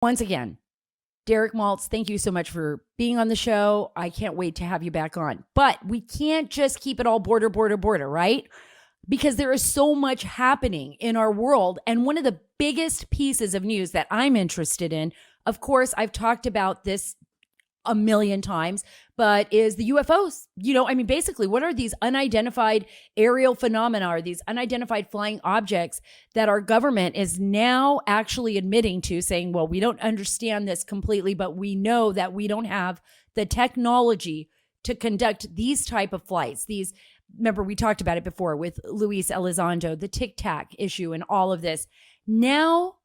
Once again, Derek Maltz, thank you so much for being on the show. I can't wait to have you back on. But we can't just keep it all border, right? Because there is so much happening in our world. And one of the biggest pieces of news that I'm interested in, of course, I've talked about this a million times, but is the UFOs. Basically, what are these unidentified aerial phenomena, or these unidentified flying objects that our government is now actually admitting to, saying, well, we don't understand this completely, but we know that we don't have the technology to conduct these type of flights. Remember, we talked about it before with Luis Elizondo, the Tic Tac issue and all of this. Now,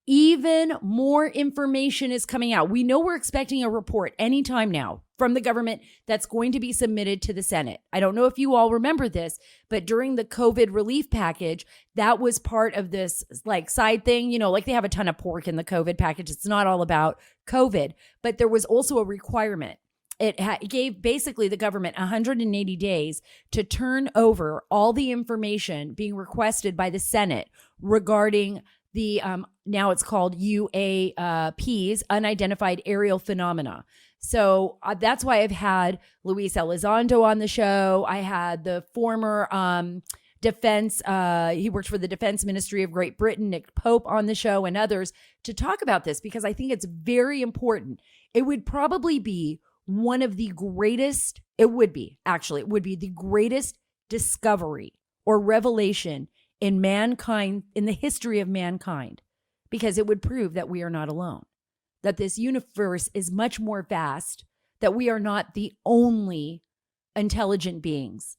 even more information is coming out. We know we're expecting a report anytime now from the government that's going to be submitted to the Senate. I don't know if you all remember this, but during the COVID relief package, that was part of this side thing, they have a ton of pork in the COVID package. It's not all about COVID, but there was also a requirement. It gave basically the government 180 days to turn over all the information being requested by the Senate regarding the now it's called UAPs, Unidentified Aerial Phenomena. So that's why I've had Luis Elizondo on the show. I had the former defense, he worked for the Defense Ministry of Great Britain, Nick Pope, on the show, and others to talk about this, because I think it's very important. It would probably be one of the greatest, it would be the greatest discovery or revelation in mankind, in the history of mankind, because it would prove that we are not alone, that this universe is much more vast, that we are not the only intelligent beings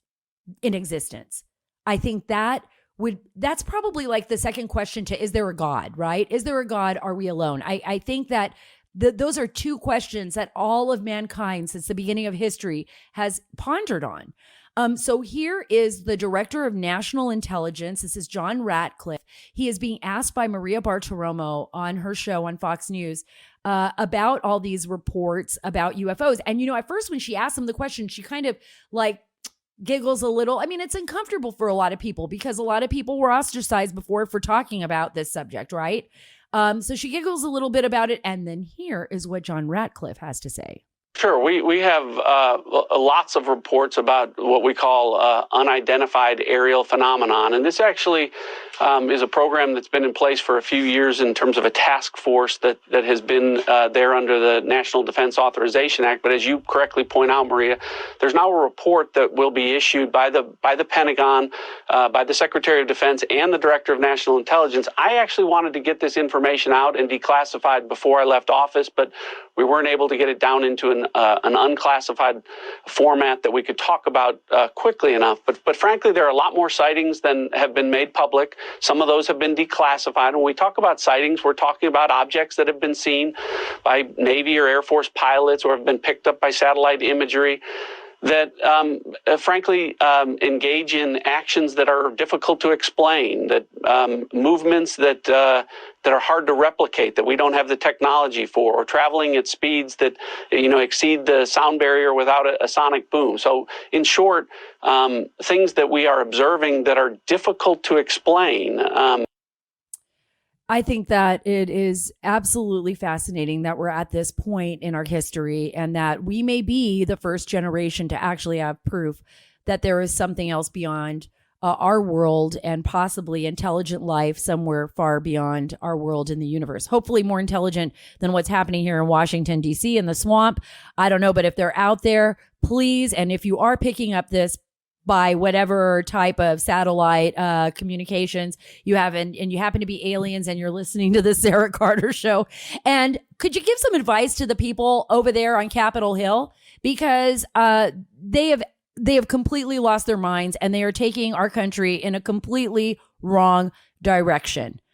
in existence. I think that's probably like the second question to, is there a God, right? Is there a God? Are we alone? I think that those are two questions that all of mankind since the beginning of history has pondered on. So here is the director of national intelligence. This is John Ratcliffe. He is being asked by Maria Bartiromo on her show on Fox News about all these reports about UFOs. And, at first when she asked him the question, she kind of giggles a little. It's uncomfortable for a lot of people because a lot of people were ostracized before for talking about this subject, right? So she giggles a little bit about it. And then here is what John Ratcliffe has to say. Sure. We have lots of reports about what we call unidentified aerial phenomenon. And this actually is a program that's been in place for a few years in terms of a task force that has been there under the National Defense Authorization Act. But as you correctly point out, Maria, there's now a report that will be issued by the Pentagon, by the Secretary of Defense, and the Director of National Intelligence. I actually wanted to get this information out and declassified before I left office, but we weren't able to get it down into an unclassified format that we could talk about quickly enough. But frankly, there are a lot more sightings than have been made public. Some of those have been declassified. When we talk about sightings, we're talking about objects that have been seen by Navy or Air Force pilots or have been picked up by satellite imagery that frankly engage in actions that are difficult to explain, that movements that are hard to replicate, that we don't have the technology for, or traveling at speeds that exceed the sound barrier without a sonic boom. So in short, things that we are observing that are difficult to explain. I think that it is absolutely fascinating that we're at this point in our history and that we may be the first generation to actually have proof that there is something else beyond our world and possibly intelligent life somewhere far beyond our world in the universe. Hopefully more intelligent than what's happening here in Washington, D.C. in the swamp. I don't know, but if they're out there, please, and if you are picking up this by whatever type of satellite communications you have, and you happen to be aliens and you're listening to the Sarah Carter show. And could you give some advice to the people over there on Capitol Hill? Because they have completely lost their minds and they are taking our country in a completely wrong direction.